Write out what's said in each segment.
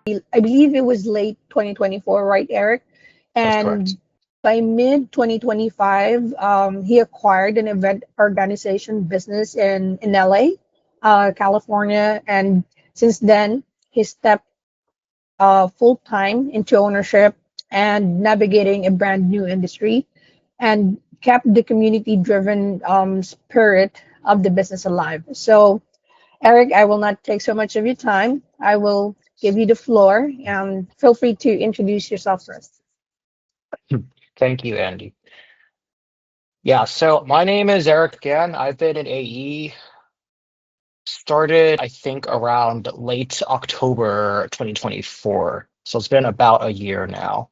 I believe it was late 2024, right, Eric? That's correct. And by mid 2025, he acquired an event organization business in LA, California. And since then, he stepped full time into ownership and navigating a brand new industry and kept the community driven spirit of the business alive. So, Eric, I will not take so much of your time. I will give you the floor and feel free to introduce yourself first. Thank you, Andy. Yeah, so my name is Eric again. I've been in AE, started, I think, around late October 2024. So it's been about a year now.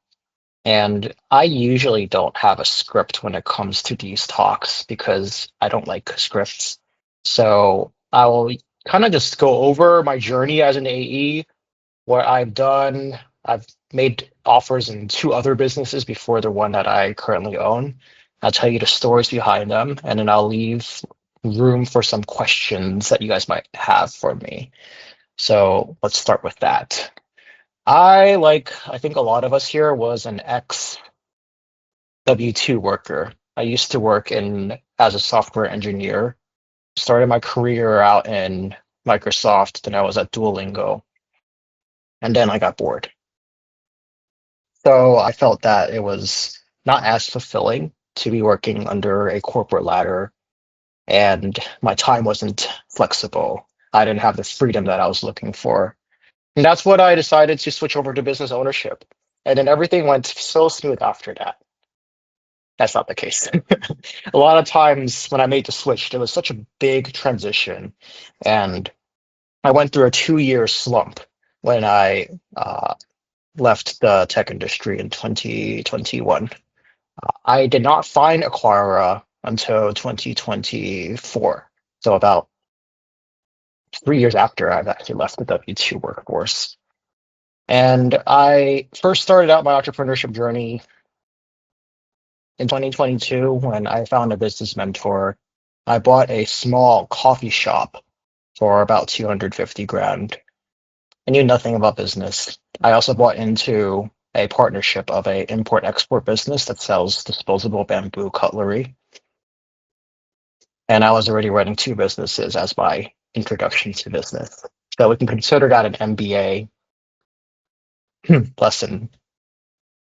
And I usually don't have a script when it comes to these talks because I don't like scripts. So I will kind of just go over my journey as an AE, what I've done. I've made offers in two other businesses before the one that I currently own. I'll tell you the stories behind them, and then I'll leave room for some questions that you guys might have for me. So let's start with that. I think a lot of us here, was an ex W-2 worker. I used to work in as a software engineer. Started my career out in Microsoft, then I was at Duolingo, and then I got bored. So I felt that it was not as fulfilling to be working under a corporate ladder, and my time wasn't flexible. I didn't have the freedom that I was looking for. And that's what I decided to switch over to business ownership. And then everything went so smooth after that. That's not the case. A lot of times when I made the switch, there was such a big transition. And I went through a 2 year slump when I left the tech industry in 2021. I did not find Acquira until 2024. So about 3 years after I've actually left the W-2 workforce. And I first started out my entrepreneurship journey in 2022 when I found a business mentor. I bought a small coffee shop for about 250 grand. I knew nothing about business. I also bought into a partnership of a import-export business that sells disposable bamboo cutlery. And I was already running two businesses as my introduction to business. So we can consider that an MBA lesson.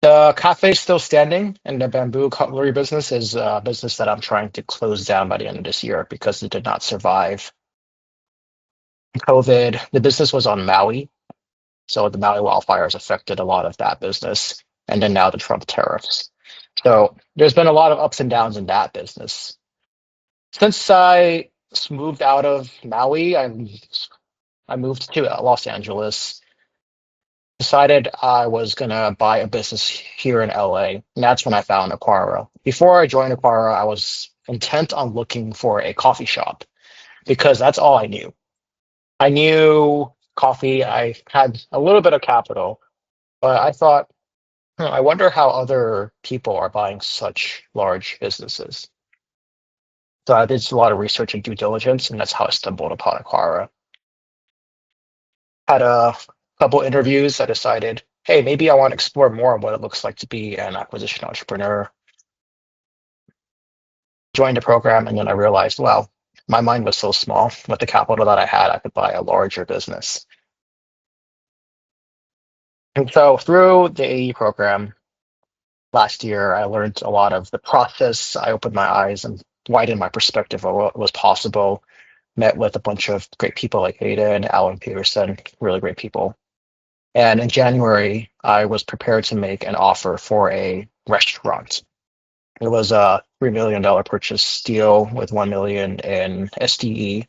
The cafe is still standing, and the bamboo cutlery business is a business that I'm trying to close down by the end of this year because it did not survive COVID. The business was on Maui, so the Maui wildfires affected a lot of that business, and then now the Trump tariffs. So there's been a lot of ups and downs in that business. Since I moved out of Maui, I moved to Los Angeles. Decided I was gonna buy a business here in LA, and that's when I found Acquira. Before I joined Acquira, I was intent on looking for a coffee shop because that's all I knew. I knew coffee, I had a little bit of capital, but I thought, I wonder how other people are buying such large businesses. So I did a lot of research and due diligence, and that's how I stumbled upon Acquira. Had a couple interviews. I decided, hey, maybe I want to explore more on what it looks like to be an acquisition entrepreneur. Joined the program, and then I realized, wow, my mind was so small. With the capital that I had, I could buy a larger business. And so through the AE program last year, I learned a lot of the process. I opened my eyes and widened my perspective of what was possible. Met with a bunch of great people like Ada and Alan Peterson, really great people. And in January, I was prepared to make an offer for a restaurant. It was a $3 million purchase deal with 1 million in SDE.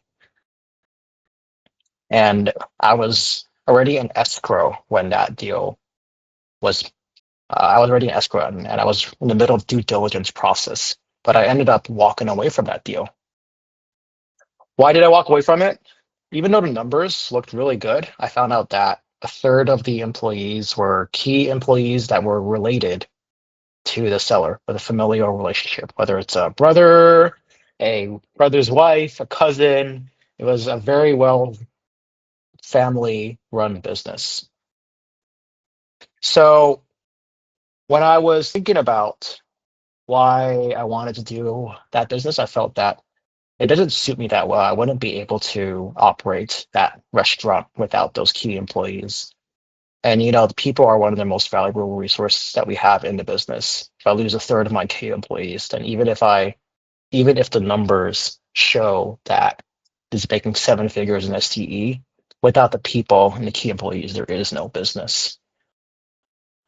And I was already in escrow when that deal was, I was already in escrow, and I was in the middle of due diligence process. But I ended up walking away from that deal. Why did I walk away from it? Even though the numbers looked really good, I found out that a third of the employees were key employees that were related to the seller with a familial relationship, whether it's a brother's wife, a cousin. It was a very well family run business. So when I was thinking about why I wanted to do that business, I felt that it doesn't suit me that well. I wouldn't be able to operate that restaurant without those key employees. And the people are one of the most valuable resources that we have in the business. If I lose a third of my key employees, then even if the numbers show that it's making seven figures in STE, without the people and the key employees, there is no business.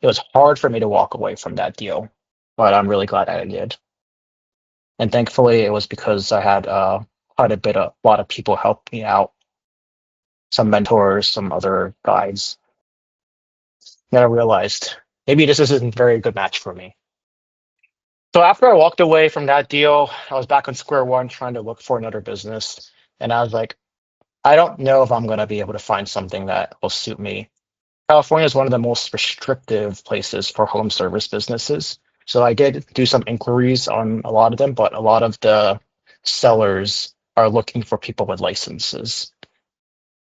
It was hard for me to walk away from that deal, but I'm really glad I did. And thankfully, it was because I had quite a lot of people help me out, some mentors, some other guides. Then I realized maybe this isn't a very good match for me. So after I walked away from that deal, I was back on square one trying to look for another business. And I was like, I don't know if I'm going to be able to find something that will suit me. California is one of the most restrictive places for home service businesses. So I did do some inquiries on a lot of them, but a lot of the sellers are looking for people with licenses.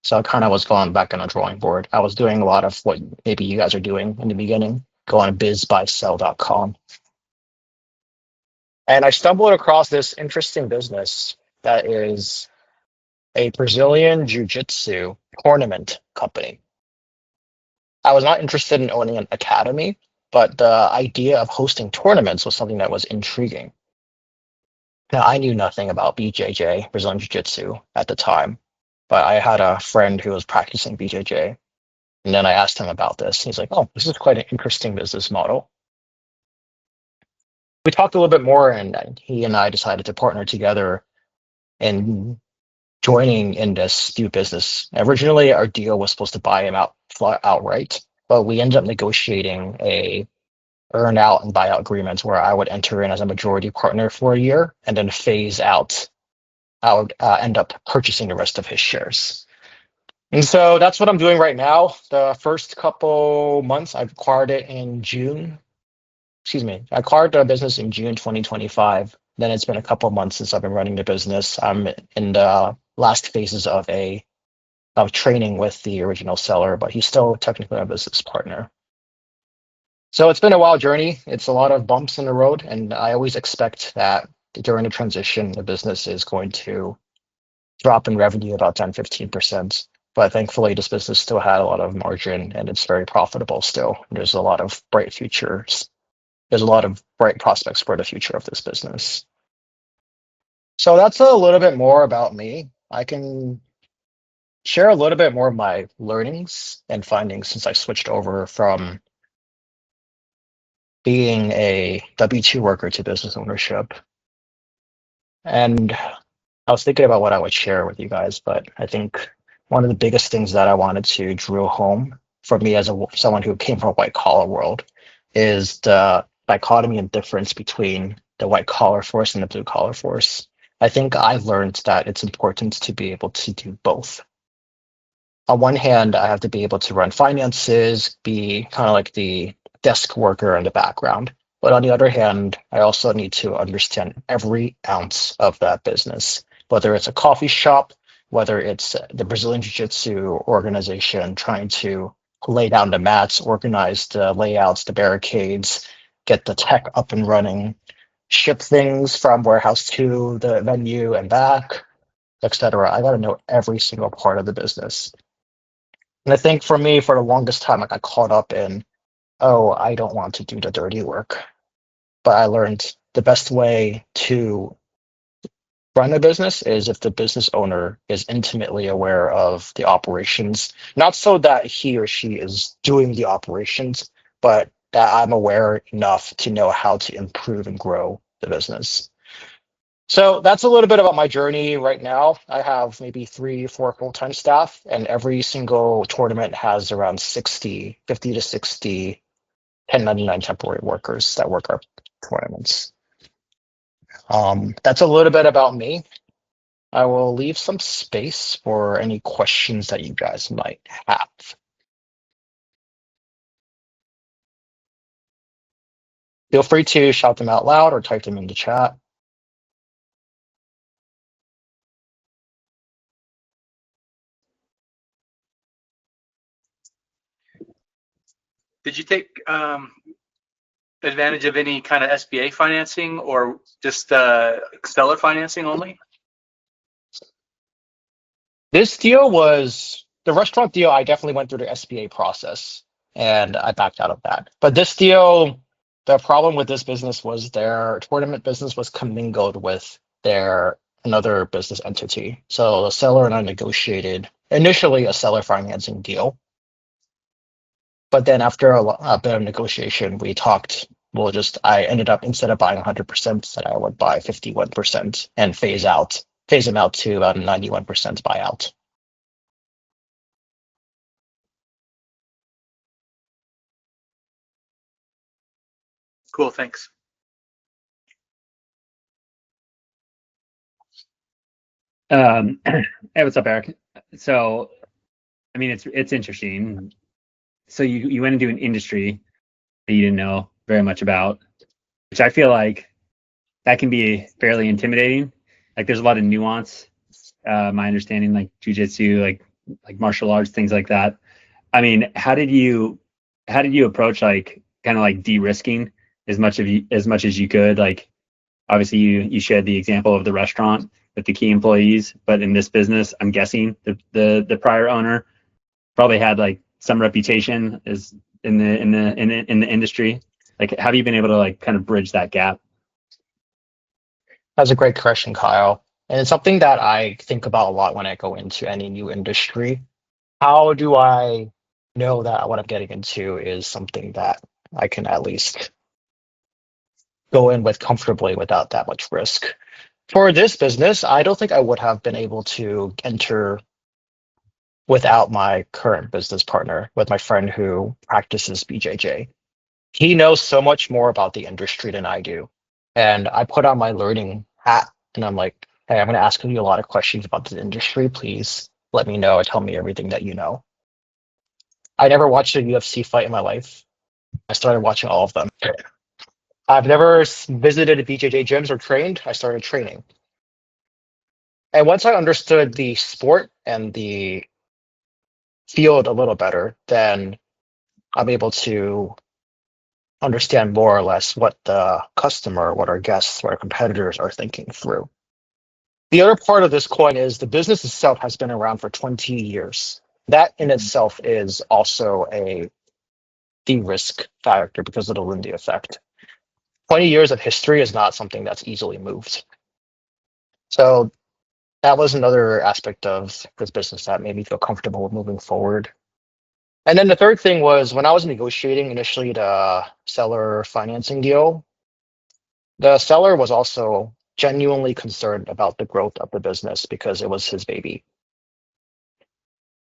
So I kind of was going back on a drawing board. I was doing a lot of what maybe you guys are doing in the beginning, go on bizbuysell.com. And I stumbled across this interesting business that is a Brazilian Jiu-Jitsu tournament company. I was not interested in owning an academy, but the idea of hosting tournaments was something that was intriguing. Now, I knew nothing about BJJ, Brazilian Jiu-Jitsu, at the time, but I had a friend who was practicing BJJ, and then I asked him about this. He's like, "Oh, this is quite an interesting business model." We talked a little bit more, and he and I decided to partner together in joining in this new business. Originally, our deal was supposed to buy him out outright, but we ended up negotiating a earn out and buyout agreements where I would enter in as a majority partner for a year and then phase out. I would end up purchasing the rest of his shares. And so that's what I'm doing right now. The first couple months, I've acquired it in June. Excuse me, I acquired the business in June 2025. Then it's been a couple months since I've been running the business. I'm in the last phases of training with the original seller, but he's still technically a business partner. So it's been a wild journey. It's a lot of bumps in the road, and I always expect that during the transition, the business is going to drop in revenue about 10-15%. But thankfully, this business still had a lot of margin and it's very profitable still. There's a lot of bright futures. There's a lot of bright prospects for the future of this business. So that's a little bit more about me. I can share a little bit more of my learnings and findings since I switched over from being a W-2 worker to business ownership. And I was thinking about what I would share with you guys, but I think one of the biggest things that I wanted to drill home for me as someone who came from a white collar world is the dichotomy and difference between the white collar force and the blue collar force. I think I've learned that it's important to be able to do both. On one hand, I have to be able to run finances, be kind of like the desk worker in the background. But on the other hand, I also need to understand every ounce of that business, whether it's a coffee shop, whether it's the Brazilian Jiu-Jitsu organization trying to lay down the mats, organize the layouts, the barricades, get the tech up and running, ship things from warehouse to the venue and back, etc. I got to know every single part of the business. And I think for me, for the longest time, I got caught up in, oh, I don't want to do the dirty work. But I learned the best way to run a business is if the business owner is intimately aware of the operations, not so that he or she is doing the operations, but that I'm aware enough to know how to improve and grow the business. So that's a little bit about my journey right now. I have maybe 3, 4 full-time staff, and every single tournament has around 50 to 60 1099 temporary workers that work our tournaments. That's a little bit about me. I will leave some space for any questions that you guys might have. Feel free to shout them out loud or type them in the chat. Did you take advantage of any kind of SBA financing or just seller financing only? This deal was the restaurant deal. I definitely went through the SBA process and I backed out of that. But this deal, the problem with this business was their tournament business was commingled with their another business entity. So the seller and I negotiated initially a seller financing deal. But then after a bit of negotiation, we talked. I ended up, instead of buying 100%, that I would buy 51% and phase them out to about a 91% buyout. Cool, thanks. Hey, what's up, Eric? So, I mean, it's interesting. So you went into an industry that you didn't know very much about, which I feel like that can be fairly intimidating. Like there's a lot of nuance. My understanding, like jujitsu, like martial arts, things like that. I mean, how did you approach like kind of like de-risking as much as you could? Like obviously you shared the example of the restaurant with the key employees, but in this business, I'm guessing the prior owner probably had like some reputation as in the industry. Like, have you been able to like kind of bridge that gap? That's a great question, Kyle. And it's something that I think about a lot when I go into any new industry. How do I know that what I'm getting into is something that I can at least go in with comfortably without that much risk? For this business, I don't think I would have been able to enter without my current business partner, with my friend who practices BJJ. He knows so much more about the industry than I do. And I put on my learning hat and I'm like, hey, I'm going to ask you a lot of questions about the industry. Please let me know and tell me everything that you know. I never watched a UFC fight in my life. I started watching all of them. I've never visited BJJ gyms or trained. I started training. And once I understood the sport and the field a little better, then I'm able to understand more or less what the customer, what our guests, what our competitors are thinking through. The other part of this coin is the business itself has been around for 20 years. That in itself is also a de-risk factor because of the Lindy effect. 20 years of history is not something that's easily moved. So that was another aspect of this business that made me feel comfortable with moving forward. And then the third thing was when I was negotiating initially the seller financing deal, the seller was also genuinely concerned about the growth of the business because it was his baby.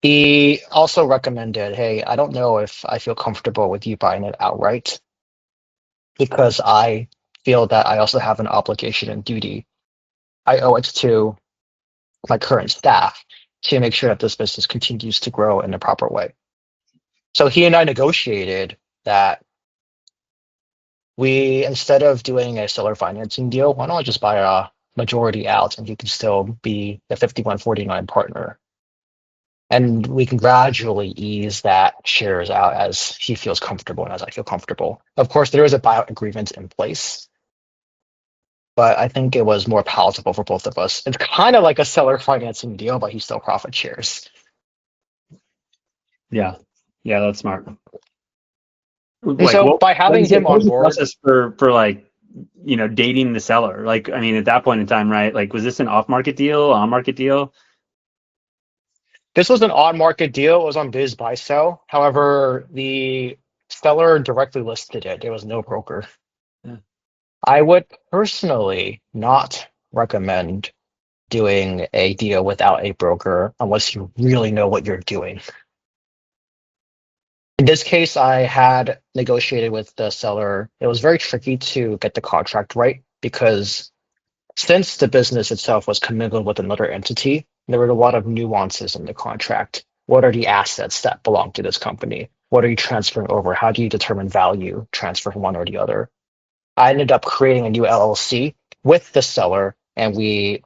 He also recommended, hey, I don't know if I feel comfortable with you buying it outright because I feel that I also have an obligation and duty. I owe it to my current staff to make sure that this business continues to grow in the proper way. So he and I negotiated that instead of doing a seller financing deal, why don't I just buy a majority out and he can still be the 5149 partner. And we can gradually ease that shares out as he feels comfortable and as I feel comfortable. Of course, there is a buyout agreement in place, but I think it was more palatable for both of us. It's kind of like a seller financing deal, but he still profit shares. Yeah, that's smart. And Like, so by having him what on was the board, process for like, dating the seller? Like, I mean, at that point in time, right? Like, was this an off-market deal, on-market deal? this was an on-market deal. It was on Biz Buy Sell. However, the seller directly listed it. There was no broker. Yeah. I would personally not recommend doing a deal without a broker unless you really know what you're doing. In this case, I had negotiated with the seller. It was very tricky to get the contract right because since the business itself was commingled with another entity, there were a lot of nuances in the contract. What are the assets that belong to this company? What are you transferring over? How do you determine value transfer from one or the other? I ended up creating a new LLC with the seller, and we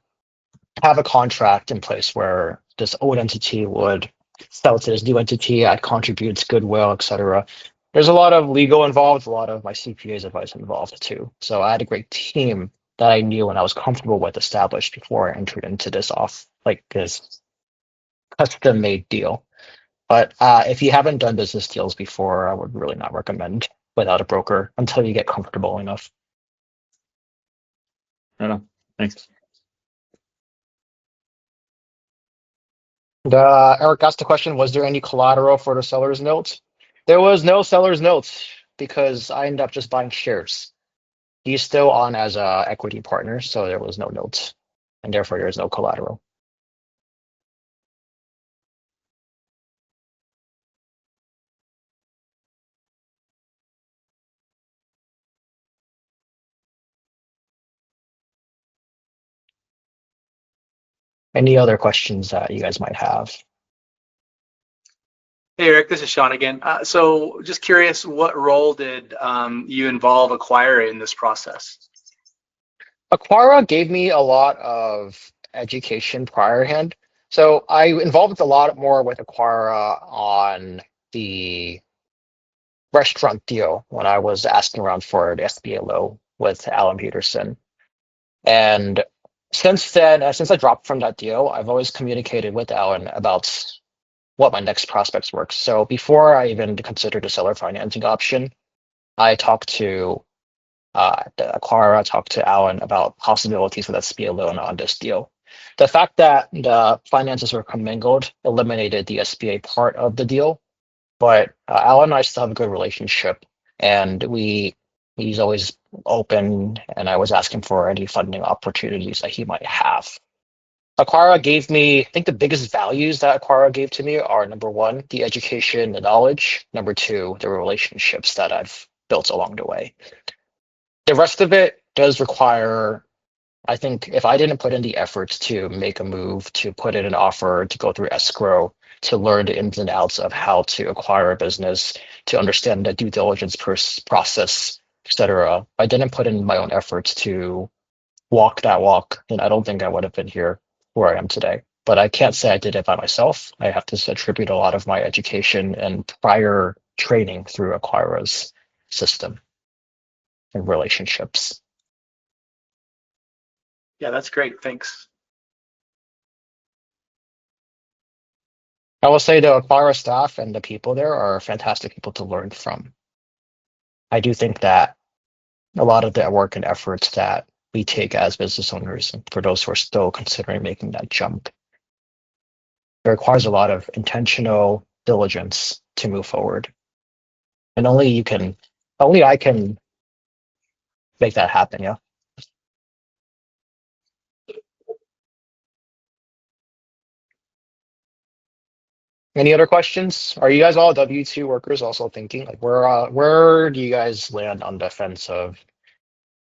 have a contract in place where this old entity would sell to this new entity, add contributes, goodwill, etc. There's a lot of legal involved, a lot of my CPA's advice involved too. So I had a great team that I knew and I was comfortable with established before I entered into this custom made deal. But if you haven't done business deals before, I would really not recommend without a broker until you get comfortable enough. I don't know. Thanks. Eric asked the question, was there any collateral for the seller's notes? There was no seller's notes because I ended up just buying shares. He's still on as a equity partner, so there was no notes, and therefore there is no collateral. Any other questions that you guys might have? Hey, Eric, this is Sean again. So just curious, what role did you involve Acquira in this process? Acquira gave me a lot of education priorhand. So I involved a lot more with Acquira on the restaurant deal when I was asking around for the SBA low with Alan Peterson. And since then, since I dropped from that deal, I've always communicated with Alan about what my next prospects were. So before I even considered a seller financing option, I talked to Acquira, talked to Alan about possibilities with SBA loan on this deal. The fact that the finances were commingled eliminated the SBA part of the deal, but Alan and I still have a good relationship, and he's always open, and I was asking for any funding opportunities that he might have. Acquira gave me, I think the biggest values that Acquira gave to me are number one, the education, the knowledge. Number two, the relationships that I've built along the way. The rest of it does require, I think if I didn't put in the efforts to make a move, to put in an offer, to go through escrow, to learn the ins and outs of how to acquire a business, to understand the due diligence process, etc. I didn't put in my own efforts to walk that walk, then I don't think I would have been here where I am today. But I can't say I did it by myself. I have to attribute a lot of my education and prior training through Acquira's system and relationships. Yeah, that's great. Thanks. I will say the Acquira staff and the people there are fantastic people to learn from. I do think that a lot of the work and efforts that we take as business owners, and for those who are still considering making that jump, it requires a lot of intentional diligence to move forward. And only I can make that happen, yeah. Any other questions? Are you guys all W-2 workers also thinking like where do you guys land on the fence of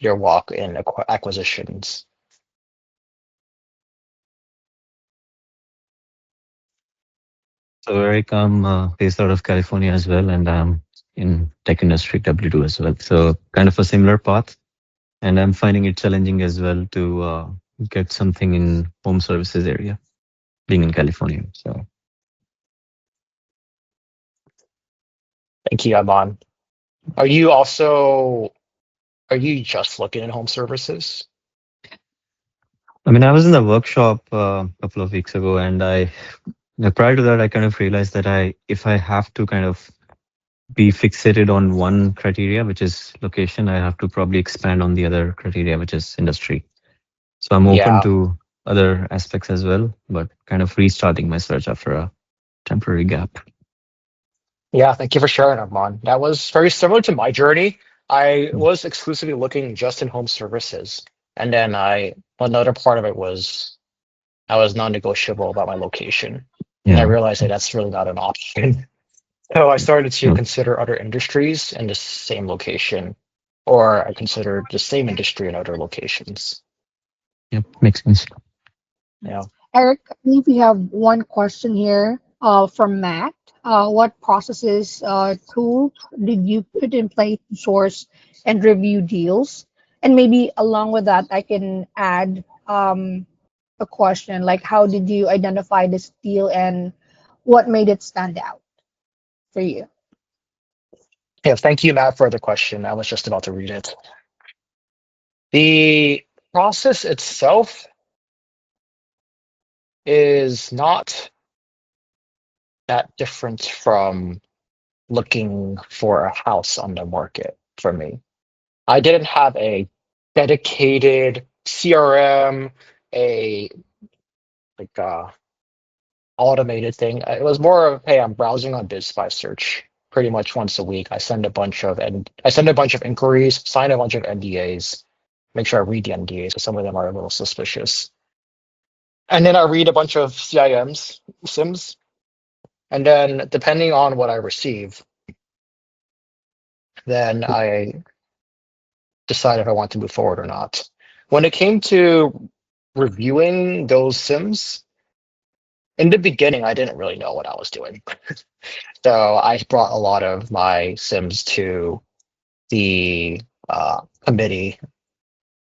your walk in acquisitions? So Eric, I'm based out of California as well, and I'm in tech industry W2 as well. So kind of a similar path, and I'm finding it challenging as well to get something in home services area, being in California. So Thank you, Aman. Are you just looking at home services? I mean, I was in the workshop a couple of weeks ago, and prior to that, I kind of realized that if I have to kind of be fixated on one criteria, which is location, I have to probably expand on the other criteria, which is industry. So I'm open Yeah. to other aspects as well, but kind of restarting my search after a temporary gap. Yeah, thank you for sharing, Armand. That was very similar to my journey. I was exclusively looking just in home services. And then another part of it was I was non-negotiable about my location. And I Yeah. realized that that's really not an option. So I started to Yeah. consider other industries in the same location, or I considered the same industry in other locations. Yep. Makes sense. Yeah. Eric, I believe we have one question here from Matt. What processes, tools did you put in place to source and review deals? And maybe along with that, I can add a question like, how did you identify this deal and what made it stand out for you? Yeah, thank you, Matt, for the question. I was just about to read it. The process itself is not that different from looking for a house on the market for me. I didn't have a dedicated CRM, a like automated thing. It was more of, hey, I'm browsing on BizSpy search pretty much once a week. I send a bunch of inquiries, sign a bunch of NDAs, make sure I read the NDAs because some of them are a little suspicious. And then I read a bunch of SIMs, and then depending on what I receive, then I decide if I want to move forward or not. When it came to reviewing those SIMs, in the beginning, I didn't really know what I was doing. So I brought a lot of my Sims to the committee,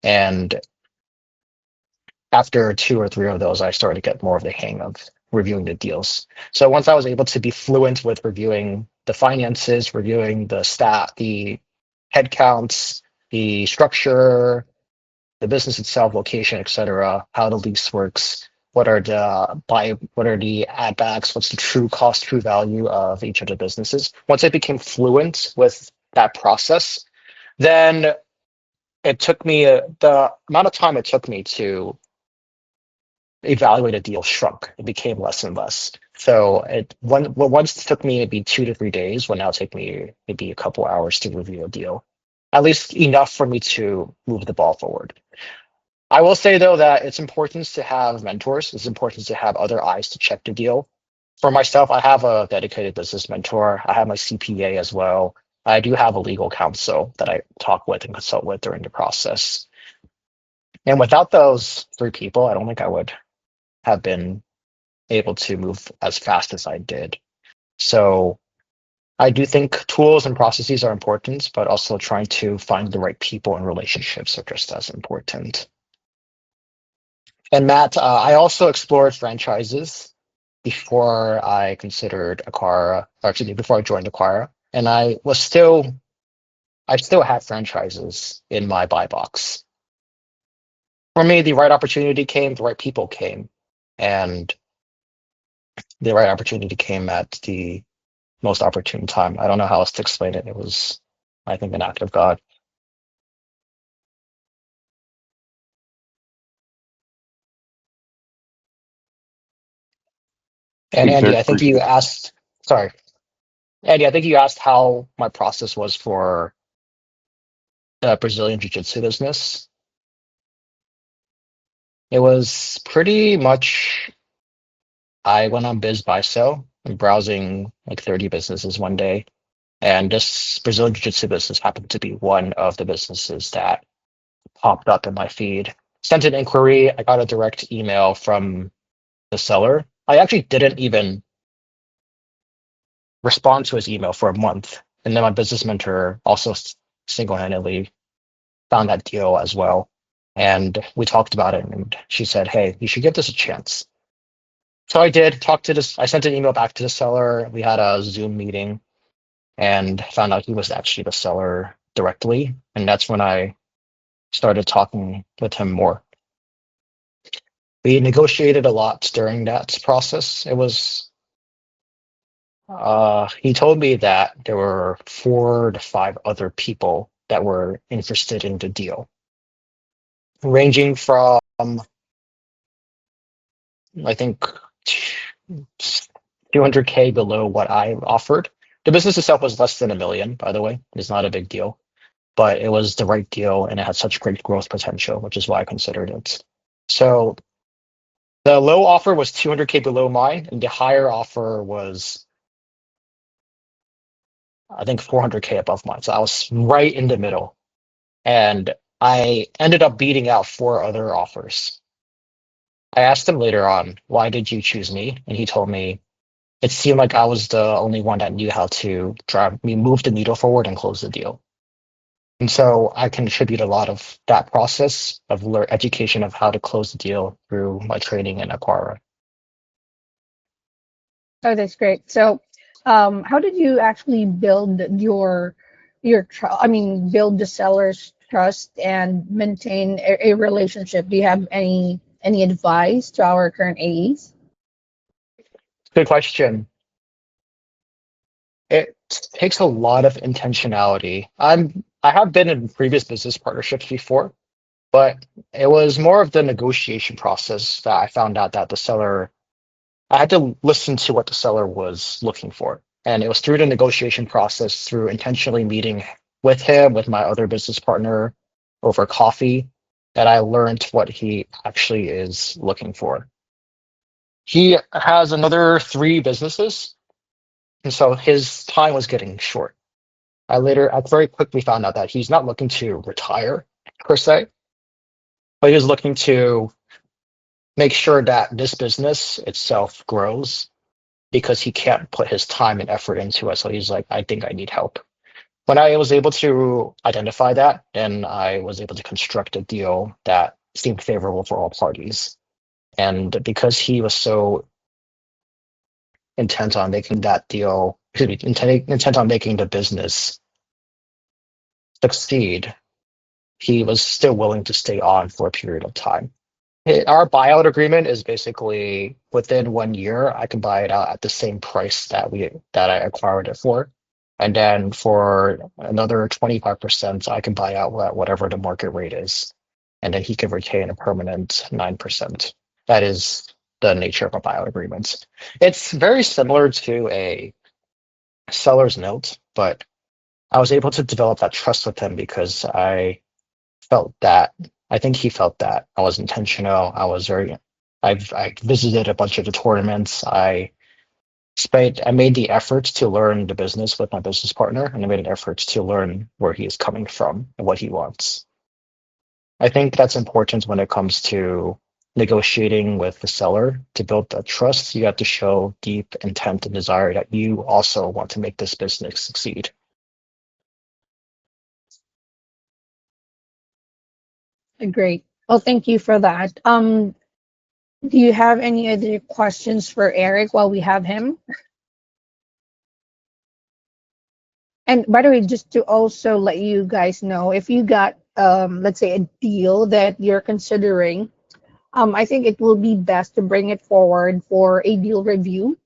and after two or three of those, I started to get more of the hang of reviewing the deals. So once I was able to be fluent with reviewing the finances, reviewing the headcounts, the structure, the business itself, location, etc., how the lease works, what are the add backs, what's the true cost, true value of each of the businesses. Once I became fluent with that process, then it took me the amount of time it took me to evaluate a deal shrunk. It became less and less. So what once took me maybe 2 to 3 days will now take me maybe a couple hours to review a deal, at least enough for me to move the ball forward. I will say though that it's important to have mentors. It's important to have other eyes to check the deal. For myself, I have a dedicated business mentor. I have my CPA as well. I do have a legal counsel that I talk with and consult with during the process. And without those three people, I don't think I would have been able to move as fast as I did. So I do think tools and processes are important, but also trying to find the right people and relationships are just as important. And Matt, I also explored franchises before I considered Acquira, or excuse me, before I joined Acquira, and I still had franchises in my buy box. For me, the right opportunity came, the right people came, and the right opportunity came at the most opportune time. I don't know how else to explain it. It was, I think, an act of God. And Thanks, Andy, Eric. I think Appreciate you it. asked, sorry, Andy, I think you asked how my process was for the Brazilian Jiu-Jitsu business. It was pretty much, I went on BizBuySell and browsing like 30 businesses one day. And this Brazilian Jiu-Jitsu business happened to be one of the businesses that popped up in my feed. Sent an inquiry. I got a direct email from the seller. I actually didn't even respond to his email for a month. And then my business mentor also single-handedly found that deal as well. And we talked about it, and she said, hey, you should give this a chance. So I did talk to this. I sent an email back to the seller. We had a Zoom meeting and found out he was actually the seller directly. And that's when I started talking with him more. We negotiated a lot during that process. It was, he told me that there were 4 to 5 other people that were interested in the deal, ranging from, I think, 200K below what I offered. The business itself was less than 1 million, by the way. It's not a big deal, but it was the right deal and it had such great growth potential, which is why I considered it. So the low offer was 200K below mine, and the higher offer was, I think, 400K above mine. So I was right in the middle, and I ended up beating out 4 other offers. I asked him later on, why did you choose me? And he told me it seemed like I was the only one that knew how to move the needle forward and close the deal. And so I contribute a lot of that process of education of how to close the deal through my training in Acquira. Oh, that's great. So, how did you actually build your build the seller's trust and maintain a relationship? Do you have any advice to our current AEs? Good question. It takes a lot of intentionality. I have been in previous business partnerships before, but it was more of the negotiation process that I found out that the seller, I had to listen to what the seller was looking for. And it was through the negotiation process, through intentionally meeting with him, with my other business partner over coffee, that I learned what he actually is looking for. He has another 3 businesses, and so his time was getting short. I very quickly found out that he's not looking to retire per se, but he's looking to make sure that this business itself grows because he can't put his time and effort into it. So he's like, I think I need help. When I was able to identify that, then I was able to construct a deal that seemed favorable for all parties. And because he was so intent on making that deal, intent on making the business succeed, he was still willing to stay on for a period of time. Our buyout agreement is basically within 1 year, I can buy it out at the same price that I acquired it for. And then for another 25%, I can buy out at whatever the market rate is. And then he can retain a permanent 9%. That is the nature of a buyout agreement. It's very similar to a seller's note, but I was able to develop that trust with him because I think he felt that I was intentional. I visited a bunch of the tournaments. I made the effort to learn the business with my business partner, and I made an effort to learn where he is coming from and what he wants. I think that's important when it comes to negotiating with the seller. To build that trust, you have to show deep intent and desire that you also want to make this business succeed. Great. Well, thank you for that. Do you have any other questions for Eric while we have him? And by the way, just to also let you guys know, if you got, let's say, a deal that you're considering, I think it will be best to bring it forward for a deal review.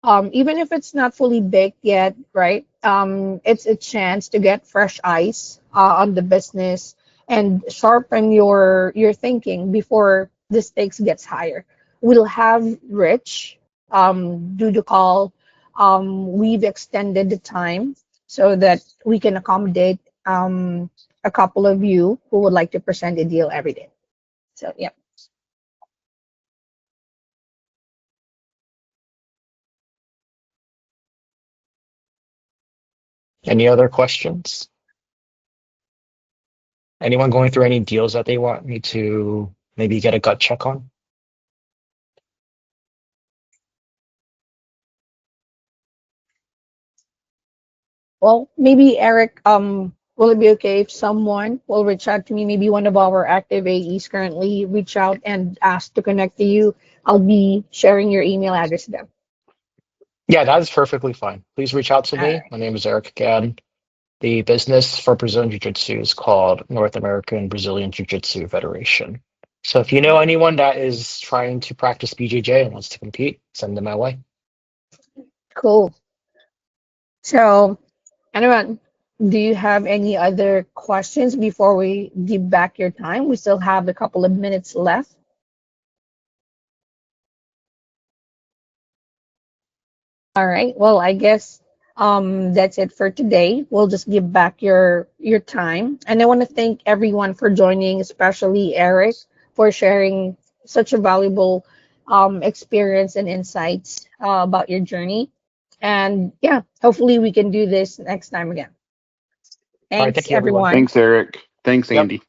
Even if it's not fully baked yet, right? It's a chance to get fresh eyes on the business and sharpen your thinking before the stakes gets higher. We'll have Rich do the call. We've extended the time so that we can accommodate a couple of you who would like to present a deal every day. So yeah. Any other questions? Anyone going through any deals that they want me to maybe get a gut check on? Well, maybe Eric, will it be okay if someone will reach out to me? Maybe one of our active AEs currently reach out and ask to connect to you. I'll be sharing your email address to them. Yeah, that is perfectly fine. Please reach out to All me. right. My name is Eric again. The business for Brazilian Jiu-Jitsu is called North American Brazilian Jiu-Jitsu Federation. So if you know anyone that is trying to practice BJJ and wants to compete, send them my way. Cool. So, anyone, do you have any other questions before we give back your time? We still have a couple of minutes left. All right. Well, I guess that's it for today. We'll just give back your time. And I want to thank everyone for joining, especially Eric, for sharing such a valuable experience and insights about your journey. And yeah, hopefully we can do this next time again. All right, Thanks, thank you, everyone. everyone. Thanks, Eric. Thanks, Yep. Andy.